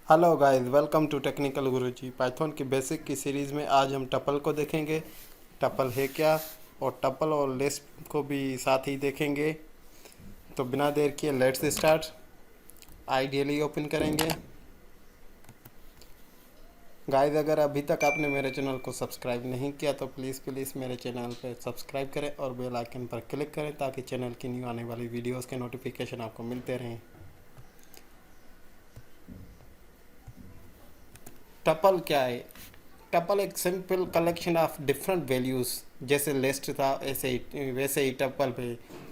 Hello guys, welcome to technical Guruji. Python की basic की series में आज हम टपल को देखेंगे। टपल है क्या, और टपल और लिस्ट को भी साथ ही देखेंगे। तो बिना देर किए लेट्स स्टार्ट। आइडियली ओपन करेंगे। गाइस, अगर अभी तक आपने मेरे चैनल को सब्सक्राइब नहीं किया तो प्लीज़ मेरे चैनल पर सब्सक्राइब करें और बेल आइकन पर क्लिक करें ताकि चैनल की न्यू आने वाली वीडियोज़ के नोटिफिकेशन आपको मिलते रहें। टपल क्या है? टपल एक simple collection of different values. जैसे लिस्ट था ऐसे ही वैसे ही टपल पे,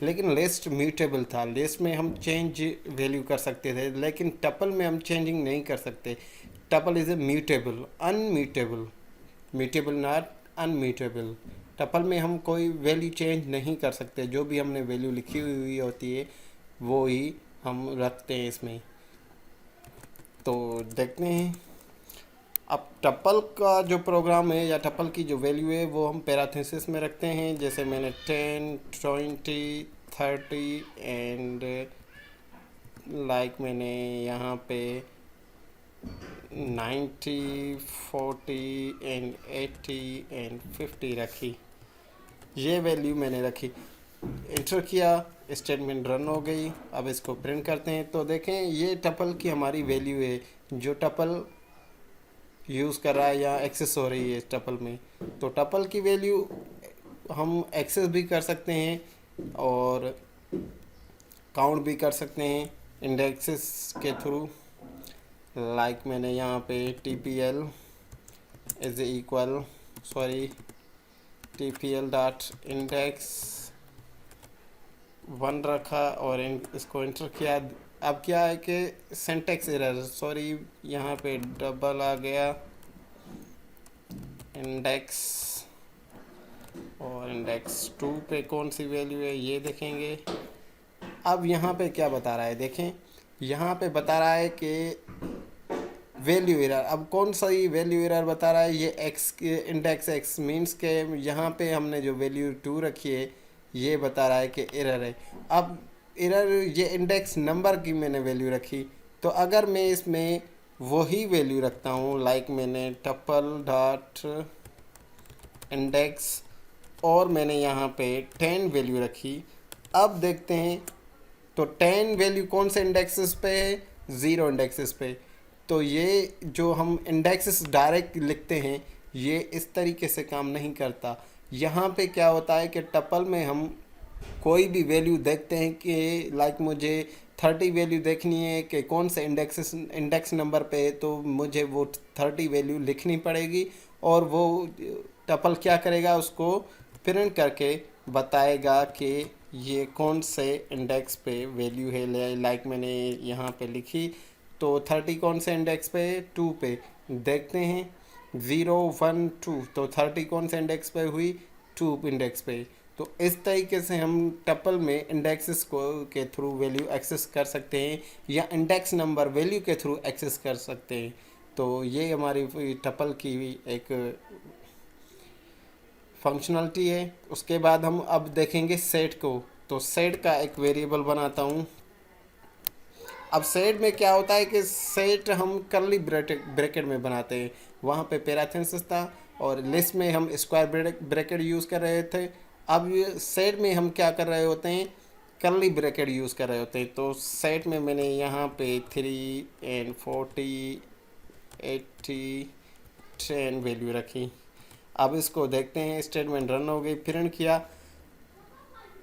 लेकिन लिस्ट म्यूटेबल था। लिस्ट में हम चेंज वैल्यू कर सकते थे, लेकिन टपल में हम चेंजिंग नहीं कर सकते। Tuple is a mutable, unmutable. Mutable not unmutable. Tuple में हम कोई वैल्यू चेंज नहीं कर सकते। जो भी हमने वैल्यू लिखी हुई होती है वो ही हम रखते हैं इसमें। तो देखते हैं। अब टपल का जो प्रोग्राम है या टपल की जो वैल्यू है वो हम पैराथेसिस में रखते हैं। जैसे मैंने 10, 20, 30 एंड लाइक मैंने यहाँ पे 90, 40 एंड 80 एंड 50 रखी। ये वैल्यू मैंने रखी, इंटर किया, स्टेटमेंट रन हो गई। अब इसको प्रिंट करते हैं तो देखें ये टपल की हमारी वैल्यू है जो टपल यूज़ कर रहा है या एक्सेस हो रही है इस टपल में। तो टपल की वैल्यू हम एक्सेस भी कर सकते हैं और काउंट भी कर सकते हैं इंडेक्सेस के थ्रू। लाइक मैंने यहाँ पे T P L is equal T P L dot index 1 रखा और इसको इंटर किया। अब क्या है कि सिंटेक्स एरर, यहाँ पे डबल आ गया इंडेक्स, और इंडेक्स 2 पे कौन सी वैल्यू है ये देखेंगे। अब यहाँ पे क्या बता रहा है देखें, यहाँ पे बता रहा है कि वैल्यू एरर। अब कौन सा ही वैल्यू एरर बता रहा है? ये एक्स के इंडेक्स एक्स मीन्स के यहाँ पे हमने जो वैल्यू 2 रखी है ये बता रहा है कि एरर है। अब एरर, ये इंडेक्स नंबर की मैंने वैल्यू रखी, तो अगर मैं इसमें वही वैल्यू रखता हूँ, लाइक मैंने टपल डॉट इंडेक्स और मैंने यहाँ पे 10 वैल्यू रखी। अब देखते हैं तो 10 वैल्यू कौन से इंडेक्सेस पे है? 0 इंडेक्सेस पे। तो ये जो हम इंडेक्सेस डायरेक्ट लिखते हैं ये इस तरीके से काम नहीं करता। यहाँ पे क्या होता है कि टपल में हम कोई भी वैल्यू देखते हैं कि लाइक मुझे 30 वैल्यू देखनी है कि कौन से इंडेक्स नंबर पे है, तो मुझे वो 30 वैल्यू लिखनी पड़ेगी और वो टपल क्या करेगा, उसको प्रिंट करके बताएगा कि ये कौन से इंडेक्स पे वैल्यू है। लाइक मैंने यहाँ पे लिखी तो 30 कौन से इंडेक्स पे? 2 पे। देखते हैं 0, 1, 2, तो 30 कौन से इंडेक्स पे हुई? 2 इंडेक्स पे। तो इस तरीके से हम टपल में इंडेक्सेस को के थ्रू वैल्यू एक्सेस कर सकते हैं या इंडेक्स नंबर वैल्यू के थ्रू एक्सेस कर सकते हैं। तो ये हमारी टपल की एक फंक्शनलिटी है। उसके बाद हम अब देखेंगे सेट को। तो सेट का एक वेरिएबल बनाता हूँ। अब सेट में क्या होता है कि सेट हम कर्ली ब्रैकेट में बनाते हैं। वहाँ पे पैराथेसिस था और लिस्ट में हम स्क्वायर ब्रैकेट यूज़ कर रहे थे। अब सेट में हम क्या कर रहे होते हैं? कर्ली ब्रैकेट यूज़ कर रहे होते हैं। तो सेट में मैंने यहाँ पे 3 एंड 40, 80, 10 वैल्यू रखी। अब इसको देखते हैं, स्टेटमेंट रन हो गई, प्रिंट किया।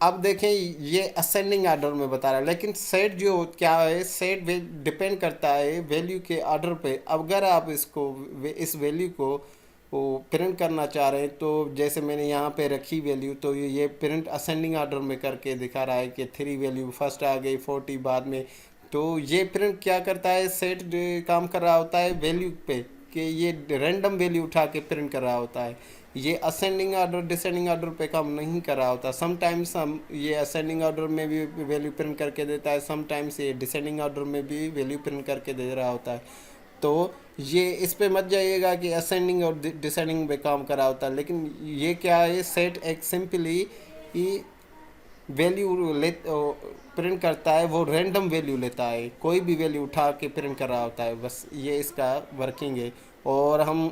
अब देखें ये असेंडिंग ऑर्डर में बता रहा है, लेकिन सेट जो क्या है, सेट डिपेंड करता है वैल्यू के ऑर्डर पे। अब अगर आप इस वैल्यू को वो प्रिंट करना चाह रहे हैं तो जैसे मैंने यहाँ पे रखी वैल्यू, तो ये प्रिंट असेंडिंग ऑर्डर में करके दिखा रहा है कि 3 वैल्यू फर्स्ट आ गई, 40 बाद में। तो ये प्रिंट क्या करता है? सेट काम कर रहा होता है वैल्यू पे कि ये रैंडम वैल्यू उठा के प्रिंट कर रहा होता है। ये असेंडिंग ऑर्डर डिसेंडिंग ऑर्डर पे काम नहीं कर रहा होता। समटाइम्स हम ये असेंडिंग ऑर्डर में भी वैल्यू प्रिंट करके देता है, समटाइम्स ये डिसेंडिंग ऑर्डर में भी वैल्यू प्रिंट करके दे रहा होता है। तो ये इस पे मत जाइएगा कि असेंडिंग और डिसेंडिंग पे काम कर रहा होता है, लेकिन ये क्या है, सेट एक सिंपली वैल्यू ले प्रिंट करता है वो रैंडम वैल्यू लेता है, कोई भी वैल्यू उठा के प्रिंट कर रहा होता है। बस ये इसका वर्किंग है। और हम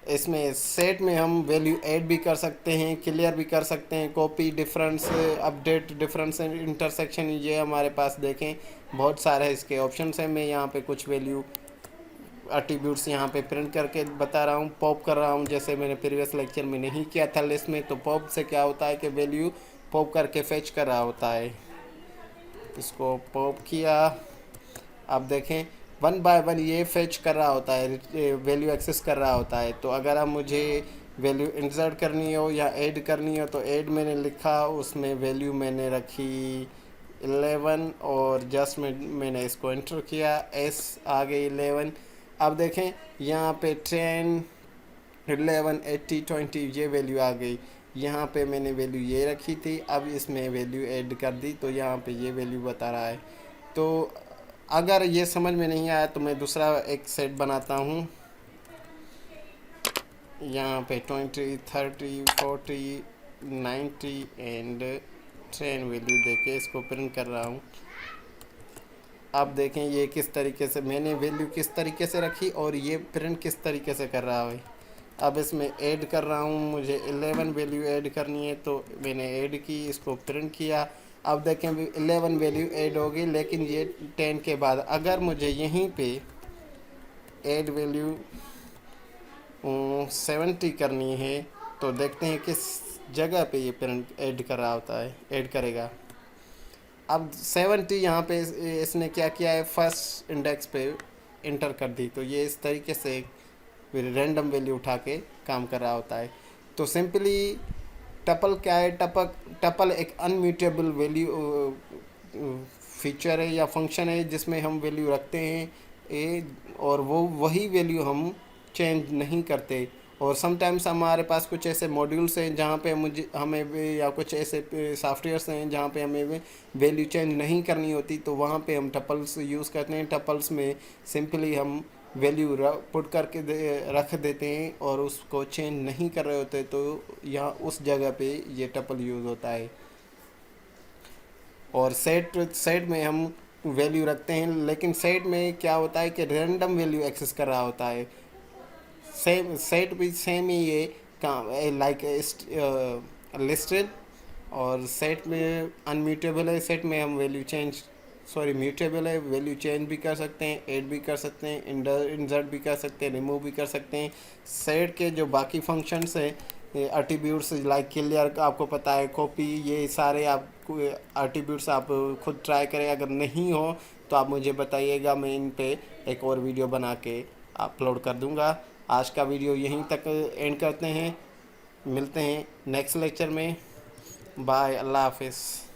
इसमें सेट में हम वैल्यू ऐड भी कर सकते हैं, क्लियर भी कर सकते हैं, copy, difference, update, difference, intersection, ये हमारे पास देखें बहुत सारे इसके ऑप्शंस हैं। मैं यहाँ पे कुछ वैल्यू एट्रीब्यूट्स यहाँ पे प्रिंट करके बता रहा हूँ, पॉप कर रहा हूँ, जैसे मैंने प्रीवियस लेक्चर में नहीं किया था लिस्ट में। तो पॉप से क्या होता है कि वैल्यू पॉप करके फेच कर रहा होता है। इसको पॉप किया, आप देखें 1 बाय 1 ये फेच कर रहा होता है, वैल्यू एक्सेस कर रहा होता है। तो अगर अब मुझे वैल्यू इंसर्ट करनी हो या ऐड करनी हो तो ऐड मैंने लिखा, उसमें वैल्यू मैंने रखी 11 और जस्ट मैंने इसको एंटर किया, एस आ गई 11। अब देखें यहाँ पे 10, 11, 80, 20 ये वैल्यू आ गई। यहाँ पे मैंने वैल्यू ये रखी थी, अब इसमें वैल्यू ऐड कर दी तो यहाँ पे ये वैल्यू बता रहा है। तो अगर ये समझ में नहीं आया तो मैं दूसरा एक सेट बनाता हूँ। यहाँ पे 20, 30, 40, 90 एंड 10 वैल्यू देके इसको प्रिंट कर रहा हूँ। आप देखें ये किस तरीके से मैंने वैल्यू किस तरीके से रखी और ये प्रिंट किस तरीके से कर रहा है। अब इसमें ऐड कर रहा हूँ, मुझे 11 वैल्यू ऐड करनी है तो मैंने ऐड की, इसको प्रिंट किया। अब देखें 11 वैल्यू ऐड होगी, लेकिन ये 10 के बाद अगर मुझे यहीं पे ऐड वैल्यू 70 करनी है तो देखते हैं किस जगह पे ये प्रिंट ऐड कर रहा होता है, ऐड करेगा। अब 70 यहाँ पे इसने क्या किया है, फर्स्ट इंडेक्स पे इंटर कर दी। तो ये इस तरीके से रैंडम वैल्यू उठा के काम कर रहा होता है। तो सिंपली टपल क्या है, टपल एक अनम्यूटेबल वैल्यू फीचर है या फंक्शन है जिसमें हम वैल्यू रखते हैं और वो वही वैल्यू हम चेंज नहीं करते। और समटाइम्स हमारे पास कुछ ऐसे मॉड्यूल्स हैं जहाँ पे हमें या कुछ ऐसे सॉफ्टवेयर्स हैं जहाँ पे हमें वैल्यू चेंज नहीं करनी होती, तो वहाँ पे हम टपल्स यूज़ करते हैं। टपल्स में सिंपली हम वैल्यू पुट करके रख देते हैं और उसको चेंज नहीं कर रहे होते, तो यहाँ उस जगह पे ये टपल यूज़ होता है। और सेट में हम वैल्यू रखते हैं, लेकिन सेट में क्या होता है कि रैंडम वैल्यू एक्सेस कर रहा होता है। सेम सेट भी सेम ही ये काम लाइक लिस्टेड, और सेट में अनम्यूटेबल है। सेट में हम वैल्यू म्यूटेबल है, वैल्यू चेंज भी कर सकते हैं, ऐड भी कर सकते हैं, इंसर्ट भी कर सकते हैं, रिमूव भी कर सकते हैं। सेट के जो बाकी फंक्शंस हैं, एट्रीब्यूट्स लाइक क्लियर आपको पता है, कॉपी, ये सारे आपको एट्रीब्यूट्स आप खुद ट्राई करें। अगर नहीं हो तो आप मुझे बताइएगा, मैं इन पे एक और वीडियो बना के अपलोड कर दूंगा। आज का वीडियो यहीं तक एंड करते हैं, मिलते हैं नेक्स्ट लेक्चर में। बाय, अल्लाह हाफिज़।